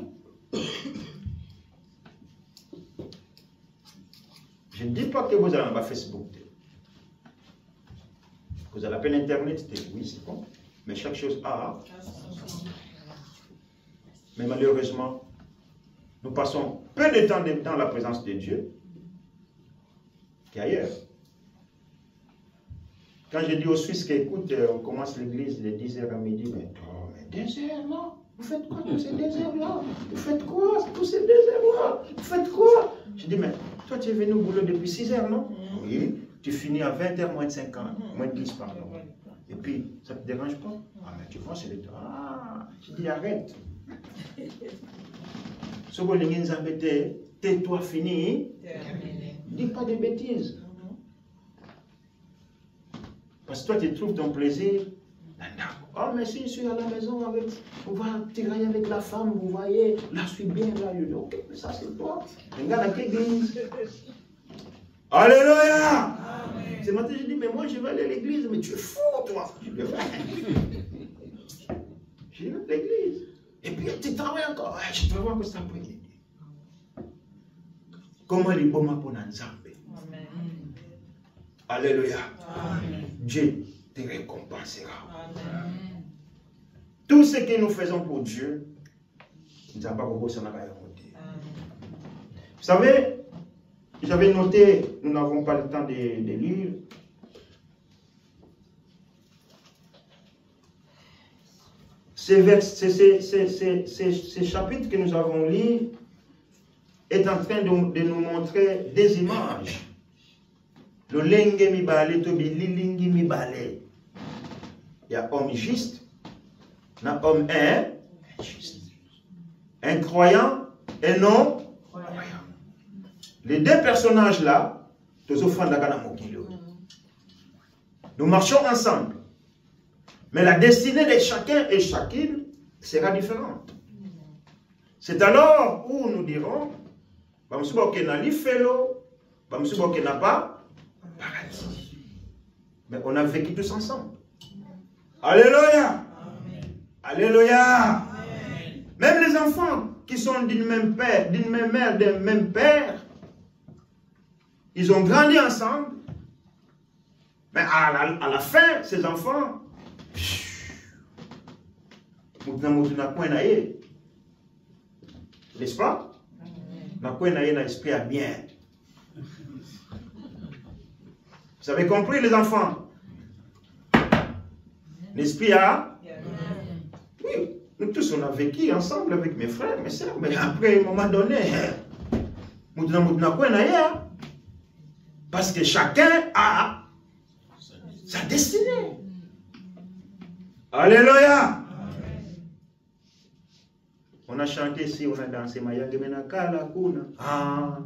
Speaker 1: Je ne dis pas que vous allez sur Facebook. Vous avez appelé Internet, oui, c'est bon. Mais chaque chose a. Mais malheureusement, nous passons peu de temps dans la présence de Dieu qu'ailleurs. Quand je dis aux Suisses qu'écoute, on commence l'église de 10h à midi, mais 2h là? Vous faites quoi tous ces 2h là? Vous faites quoi tous ces 2h là? Vous faites quoi? Je dis, mais toi tu es venu au boulot depuis 6h, non? Oui, tu finis à 20h moins de 50, moins de 10 pardon. Et puis, ça ne te dérange pas? Ah, mais tu vois, c'est le temps. Ah, je dis, arrête. Ce que les gens tais-toi, fini. Dis pas de bêtises. Parce que toi, tu trouves ton plaisir. Oh, mais si je suis à la maison, on va tirer avec la femme, vous voyez, là, je suis bien, là. Je dis, ok, mais ça, c'est toi. Regarde à quelle église. Alléluia. Ce matin, je dis, mais moi, je vais aller à l'église, mais tu es fou, toi. Je dis, ouais. Je vais à l'église. Et puis, tu travailles encore. Ouais, je travaille que ça peut aider. Comment les bons pour Nzambe? Alléluia. Amen. Dieu te récompensera. Amen. Tout ce que nous faisons pour Dieu, nous n'avons pas beaucoup de. Vous savez, j'avais noté, nous n'avons pas le temps de lire. Ces chapitres que nous avons lus est en train de nous montrer des images. Le lenge mi bale, to bi lilingi mi bale. Il y a homme juste, un homme injuste. Un croyant et non croyant. Les deux personnages là, nous marchons ensemble. Mais la destinée de chacun et chacune sera différente. C'est alors où nous dirons, mais on a vécu tous ensemble. Alléluia. Alléluia. Amen. Même les enfants qui sont d'une même père, d'une même mère, d'un même père, ils ont grandi ensemble. Mais à la fin, ces enfants, n'est-ce pas? L'esprit a bien. Vous avez compris, les enfants? L'esprit a? Oui, nous tous on a vécu ensemble avec mes frères, mes soeurs, mais après un moment donné, parce que chacun a sa destinée. Alléluia. On a chanté ici, on a dansé Mayangi Menakala Kuna. Ah,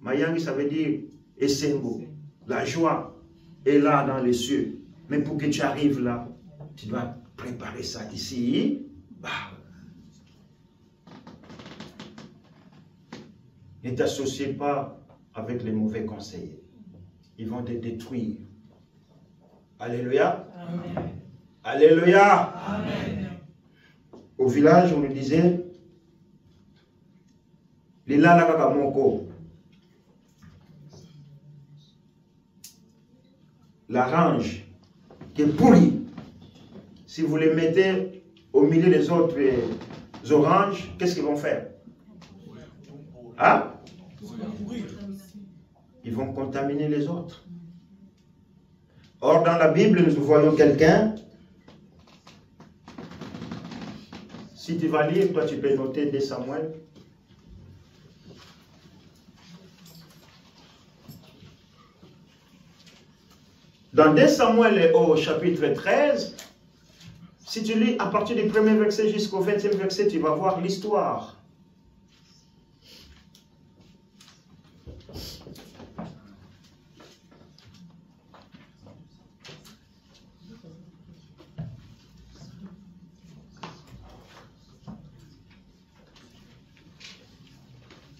Speaker 1: Mayangi ça veut dire Essengo. La joie est là dans les cieux. Mais pour que tu arrives là, tu dois préparer ça ici. Bah. Ne t'associe pas avec les mauvais conseillers. Ils vont te détruire. Alléluia. Amen. Alléluia. Amen. Au village, on nous disait, les lalaka moko. L'orange qui est pourri, si vous les mettez au milieu des autres oranges, qu'est-ce qu'ils vont faire? Hein? Ils vont contaminer les autres. Or, dans la Bible, nous voyons quelqu'un. Si tu vas lire, toi tu peux noter 2 Samuel. Dans 2 Samuel au chapitre 13, Si tu lis à partir du premier verset jusqu'au 20e verset, tu vas voir l'histoire.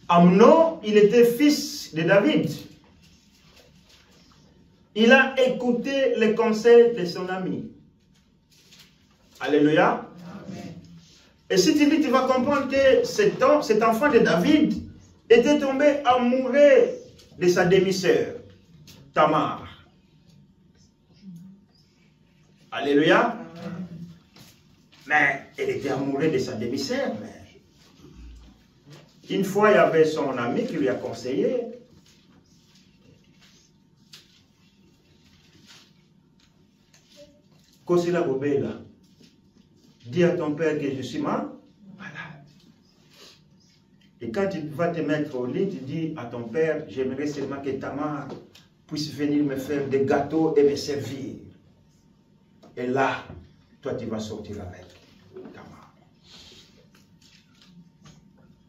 Speaker 1: Amnon, il était fils de David. Il a écouté les conseils de son ami. Alléluia.
Speaker 2: Amen.
Speaker 1: Et si tu lis, tu vas comprendre que cet enfant de David était tombé amoureux de sa demi-sœur, Tamar. Alléluia.
Speaker 2: Amen.
Speaker 1: Mais elle était amoureuse de sa demi-sœur. Mais une fois, il y avait son ami qui lui a conseillé. Kosila Bobela, dis à ton père que je suis malade. Et quand tu vas te mettre au lit, tu dis à ton père, j'aimerais seulement que Tamar puisse venir me faire des gâteaux et me servir. Et là, toi tu vas sortir avec Tamar.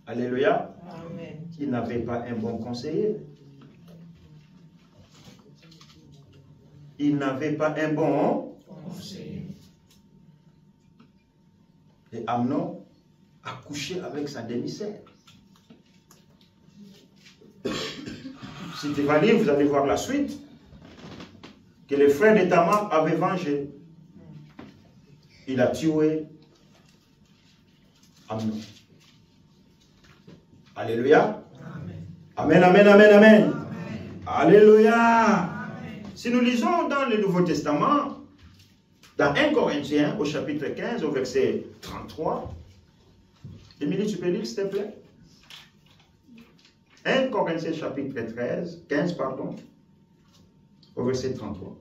Speaker 1: Alléluia.
Speaker 2: Amen.
Speaker 1: Il n'avait pas un bon conseiller. Il n'avait pas un bon. Et Amnon a couché avec sa demi-sœur. Si tu vas lire, vous allez voir la suite. Que le frère de Tamar avait vengé. Il a tué Amnon. Alléluia. Amen, amen, amen, amen. Amen. Alléluia. Amen. Si nous lisons dans le Nouveau Testament, dans 1 Corinthiens, au chapitre 15, au verset 33, Émilie, tu peux lire, s'il te plaît? 1 Corinthiens, chapitre 15, pardon, au verset 33.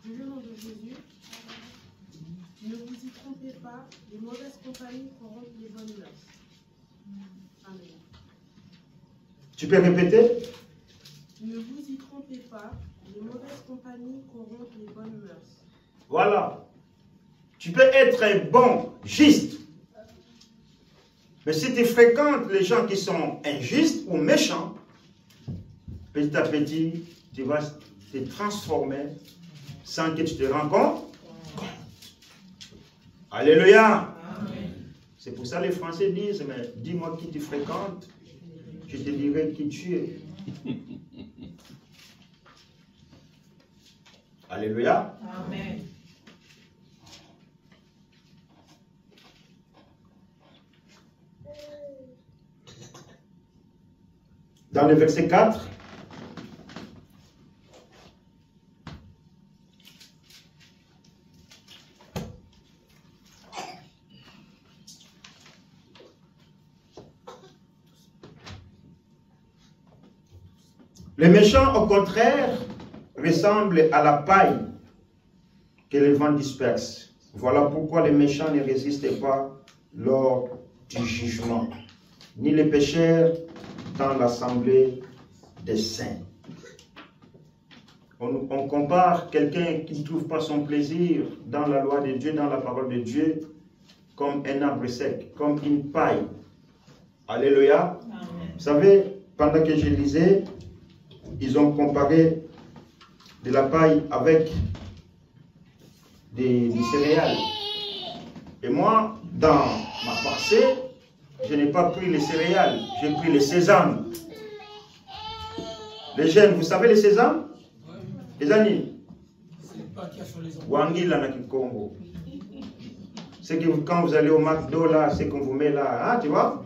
Speaker 4: Du nom de Jésus, ne vous y trompez pas, les mauvaises compagnies corrompent les bonnes mœurs. Amen.
Speaker 1: Tu peux répéter?
Speaker 4: Ne vous y trompez pas, les mauvaises compagnies corrompent les bonnes mœurs.
Speaker 1: Voilà. Tu peux être bon, juste. Mais si tu fréquentes les gens qui sont injustes ou méchants, petit à petit, tu vas te transformer sans que tu te rends compte. Alléluia. C'est pour ça que les Français disent, mais dis-moi qui tu fréquentes, je te dirai qui tu es. Alléluia.
Speaker 2: Amen.
Speaker 1: Dans le verset 4, les méchants, au contraire, ressemblent à la paille que le vent disperse. Voilà pourquoi les méchants ne résistent pas lors du jugement, ni les pécheurs dans l'assemblée des saints. On compare quelqu'un qui ne trouve pas son plaisir dans la loi de Dieu, dans la parole de Dieu, comme un arbre sec, comme une paille. Alléluia.
Speaker 2: Amen.
Speaker 1: Vous savez, pendant que je lisais, ils ont comparé de la paille avec des céréales. Et moi, dans ma pensée, je n'ai pas pris les céréales, j'ai pris les sésames. Les jeunes, vous savez les sésames? Les amis? Wangila na Kikongo. C'est que quand vous allez au McDo là, c'est qu'on vous met là, hein, tu vois?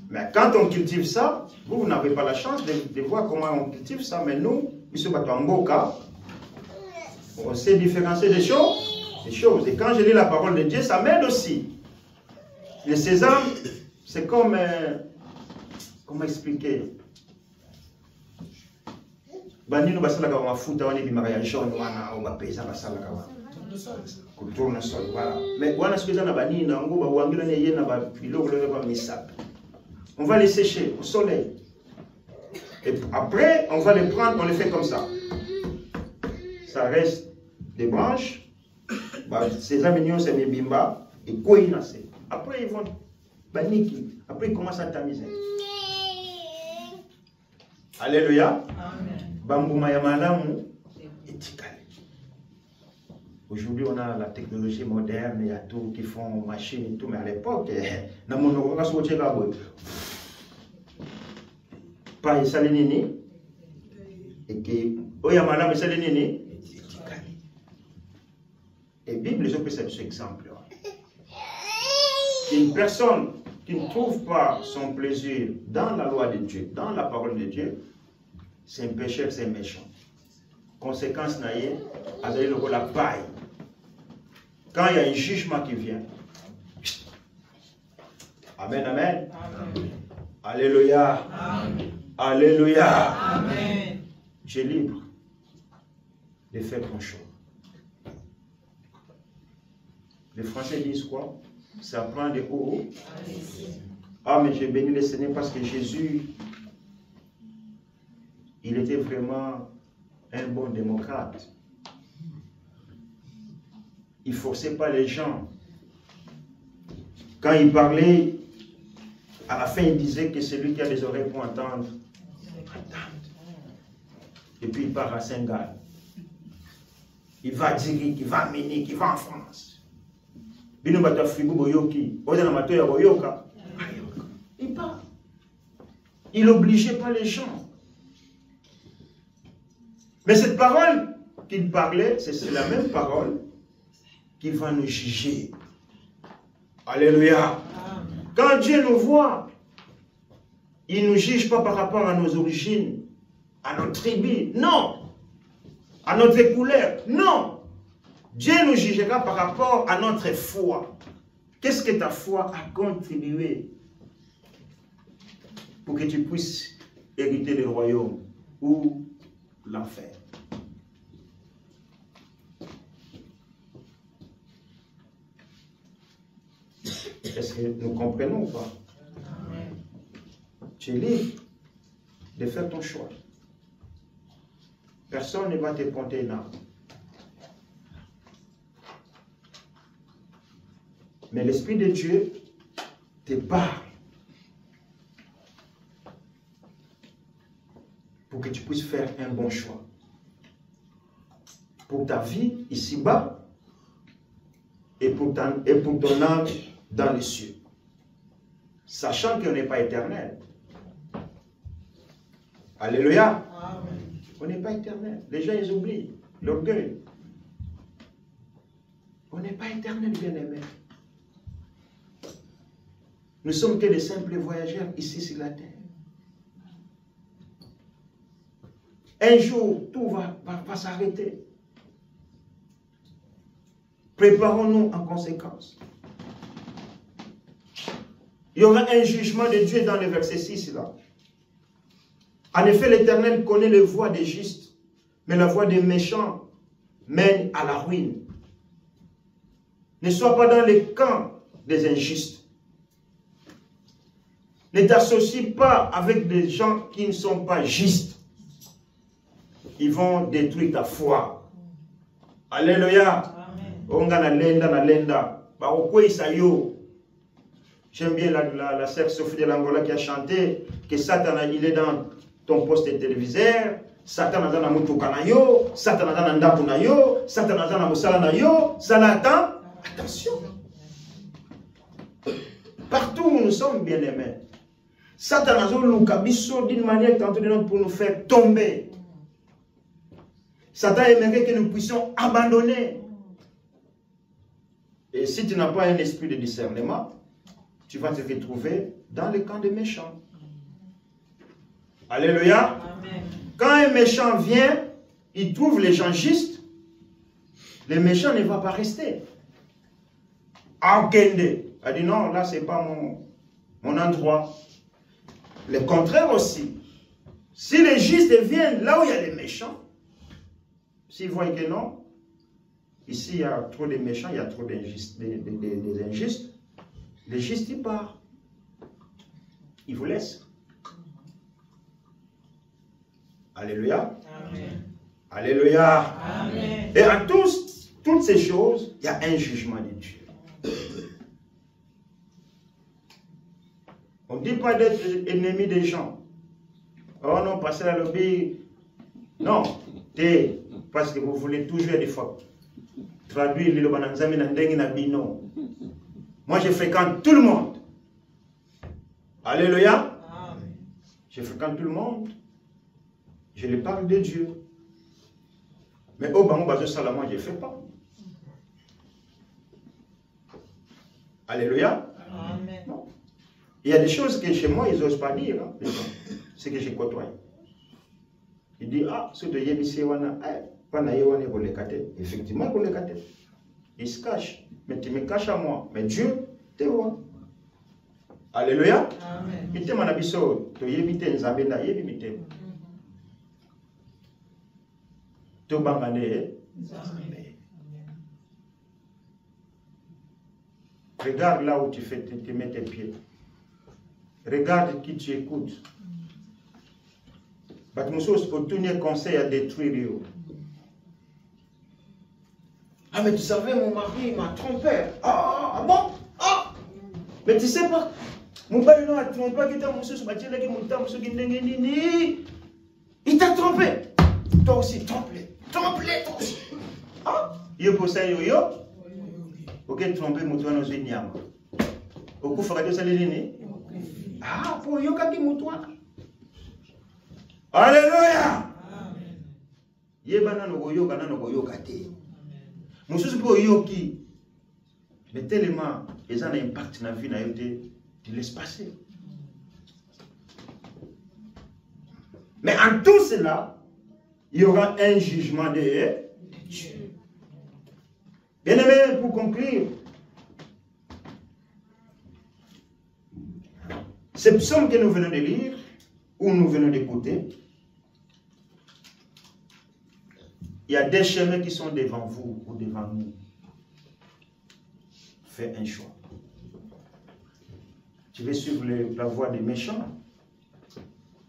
Speaker 1: Mais quand on cultive ça, vous n'avez pas la chance de voir comment on cultive ça, mais nous, M. Batamboka, on sait différencier des choses. Et quand je lis la parole de Dieu, ça m'aide aussi. Le sésame, c'est comme... comment expliquer? Bandino basalaka wa mafuta wani bimaya jaune wana au bapeza basalaka wa. Tournesol, voilà. Mais wana ce que na bani na ngo ba wangila ne yena ba biloko le ba misap. On va les sécher au soleil. Et après, on va les prendre, on les fait comme ça. Ça reste des branches. Bah, ces amis, c'est mes bimba. Et quoi il nasse. Après, ils vont. Bah, niki. Après, ils commencent à tamiser. Alléluia.
Speaker 2: Amen.
Speaker 1: Bambouma yamanamu. Etikale. Aujourd'hui, on a la technologie moderne, il y a tout qui font machine et tout, mais à l'époque, dans mon organisation, pas y salinini, et que, oyamana, mais salinini, et Bible, je peux cet exemple. Une personne qui ne trouve pas son plaisir dans la loi de Dieu, dans la parole de Dieu, c'est un pécheur, c'est un méchant. Conséquence, naïe, avec la paille. Quand il y a un jugement qui vient. Amen, amen.
Speaker 2: Amen.
Speaker 1: Alléluia.
Speaker 2: Amen.
Speaker 1: Alléluia.
Speaker 2: Amen.
Speaker 1: Tu es libre de faire ton choix. Les Français disent quoi? Ça prend des hauts. Ah, mais j'ai béni le Seigneur parce que Jésus, il était vraiment un bon démocrate. Il ne forçait pas les gens. Quand il parlait, à la fin, il disait que celui qui a des oreilles pour entendre, entende. Et puis il part à Saint-Gall. Il va à Zurich, il va à Munich, il va en France. Il part. Il n'obligeait pas les gens. Mais cette parole qu'il parlait, c'est la même parole qu'il va nous juger. Alléluia. Quand Dieu nous voit, il ne nous juge pas par rapport à nos origines, à notre tribu, non. À notre couleur, non. Dieu nous jugera par rapport à notre foi. Qu'est-ce que ta foi a contribué pour que tu puisses hériter le royaume ou l'enfer? Est-ce que nous comprenons ou pas? Tu es libre de faire ton choix. Personne ne va te pointer une arme. Mais l'Esprit de Dieu te parle pour que tu puisses faire un bon choix. Pour ta vie ici-bas et pour ton âme dans les cieux. Sachant qu'on n'est pas éternel. Alléluia.
Speaker 2: Amen.
Speaker 1: On n'est pas éternel. Les gens, ils oublient l'orgueil. On n'est pas éternel, bien-aimé. Nous sommes que des simples voyageurs ici sur la terre. Un jour, tout va s'arrêter. Préparons-nous en conséquence. Il y aura un jugement de Dieu dans le verset 6 là. En effet, l'Éternel connaît les voies des justes, mais la voie des méchants mène à la ruine. Ne sois pas dans les camps des injustes. Ne t'associe pas avec des gens qui ne sont pas justes. Ils vont détruire ta foi. Alléluia. J'aime bien la sœur Sophie de l'Angola qui a chanté que Satan, il est dans ton poste de téléviseur, Satan est dans la mutokanayo, Satan est dans la ndakunayo, Satan est dans la musalanayo, Satan, attention. Partout où nous sommes bien-aimés, Satan a l'oukabiso d'une manière tantôt de notre pour nous faire tomber. Satan aimerait que nous puissions abandonner. Et si tu n'as pas un esprit de discernement, tu vas te retrouver dans le camp des méchants. Alléluia.
Speaker 2: Amen.
Speaker 1: Quand un méchant vient, il trouve les gens justes, le méchant ne va pas rester. Akende a dit non, là c'est pas mon endroit. Le contraire aussi. Si les justes viennent là où il y a les méchants, s'ils voient que non, ici il y a trop de méchants, il y a trop d'injustes, des injustes, les justes ils partent. Ils vous laissent. Alléluia.
Speaker 2: Amen.
Speaker 1: Alléluia.
Speaker 2: Amen.
Speaker 1: Et à toutes ces choses, il y a un jugement de Dieu. On ne dit pas d'être ennemi des gens. Oh non, passer à l'obé. Non, parce que vous voulez toujours des fois traduire le bananzami na ndengi na bino. Moi, je fréquente tout le monde. Alléluia.
Speaker 2: Amen.
Speaker 1: Je fréquente tout le monde. Je lui parle de Dieu. Mais au bango bazo sala, moi, je ne fais pas. Alléluia.
Speaker 2: Amen.
Speaker 1: Non. Il y a des choses que chez moi, ils n'osent pas dire. Hein, c'est que j'ai côtoyé. Il dit, ah, ce de Yébissé, effectivement, il se cache. Mais tu me caches à moi. Mais Dieu te voit. Alléluia.
Speaker 2: Amen.
Speaker 1: Il te m'a dit, tu yébite, nzabenda, yébite. Tu bangane,
Speaker 2: Amen.
Speaker 1: regarde là où tu mets tes pieds. Regarde qui tu écoutes. Batmoussos pour tenir conseil à détruire. Ah, mais tu savais, mon mari m'a trompé. Ah, bon? Ah! Mais tu sais pas, mon mari n'a trompé, il t'a trompé. Toi aussi, trompe-le. Trompe-le, toi aussi. Ah? Yo, pour ça, yo. Ok, tromper, moutoua, nos éniams. Au coup, faudrait que ça les dîner. Ah, pour yo, kaki moutoua. Alléluia. Yebana no goyo kana no goyo kate. Mususu po yoki. Mais tellement ils ont un impact dans la vie na yote, tu laisses passer. Mais en tout cela, il y aura un jugement de Dieu. Bien aimé, pour conclure, ce psaume que nous venons de lire, ou nous venons d'écouter, il y a des chemins qui sont devant vous ou devant nous. Fais un choix. Tu veux suivre la voie des méchants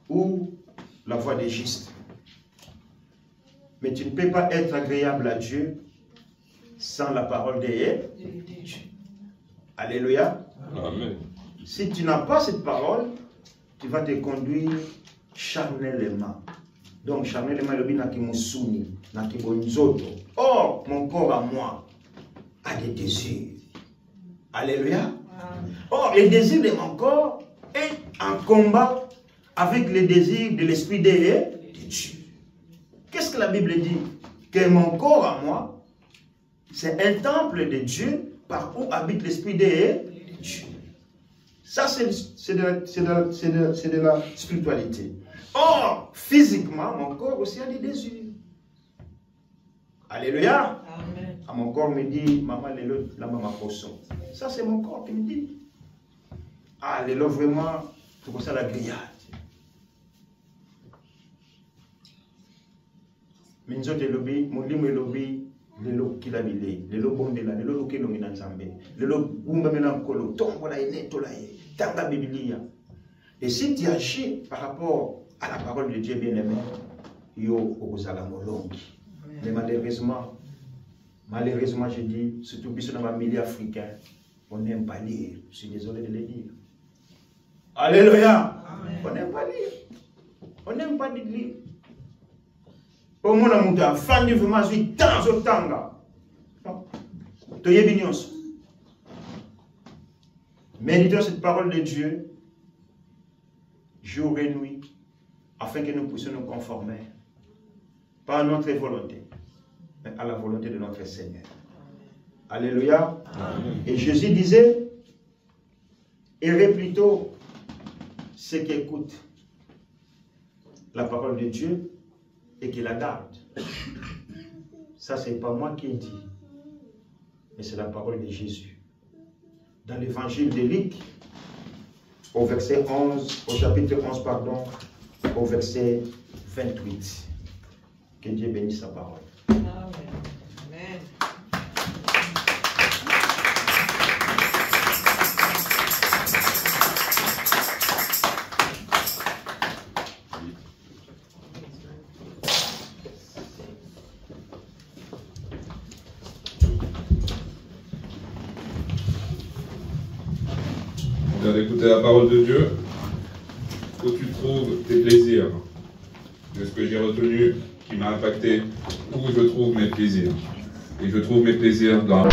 Speaker 1: ou la voie des justes. Mais tu ne peux pas être agréable à Dieu sans la parole de Dieu. Alléluia.
Speaker 3: Amen.
Speaker 1: Si tu n'as pas cette parole, tu vas te conduire charnellement. Donc, charnellement, le bin qui moussouni, qui bonzoto. Or, mon corps à moi a des désirs. Alléluia. Or, les désirs de mon corps est en combat avec les désirs de l'esprit de Dieu. Qu'est-ce que la Bible dit? Que mon corps à moi, c'est un temple de Dieu par où habite l'esprit de Dieu. Ça, c'est de la spiritualité. Or, physiquement, mon corps aussi a des désirs. Alléluia.
Speaker 2: Amen.
Speaker 1: À mon corps me dit, maman, la maman poisson. Ça, c'est mon corps qui me dit. Ah, les lots vraiment, c'est comme ça la grillade. Minzo de lobby, mon lit me lobby, les lots qui la bilé, les lots bondela, les lots qui l'ont mis dans Zambé, les lots boumba maintenant colo, tombe la neto la tanga biblia. Et si tu agis par rapport à la parole de Dieu bien-aimé, yo okuzala molongi. Mais malheureusement, je dis, surtout dans ma milieu africain, on n'aime pas lire. Je suis désolé de le dire. Alléluia.
Speaker 2: Amen.
Speaker 1: On n'aime pas lire. On n'aime pas lire. Au moins, on a fan du vraiment, je suis dans ce temps. Méditons cette parole de Dieu, jour et nuit, afin que nous puissions nous conformer, pas à notre volonté, mais à la volonté de notre Seigneur. Alléluia.
Speaker 2: Amen.
Speaker 1: Et Jésus disait, errez plutôt ceux qui écoutent la parole de Dieu et qui la gardent. Ça, ce n'est pas moi qui ai dit, mais c'est la parole de Jésus. Dans l'évangile de Luc, au chapitre 11, pardon, au verset 28. Que Dieu bénisse sa parole.
Speaker 2: Amen. Amen.
Speaker 5: On vient d'écouter la parole de Dieu. Où tu trouves tes plaisirs? De ce que j'ai retenu qui m'a impacté, où je trouve mes plaisirs. Et je trouve mes plaisirs dans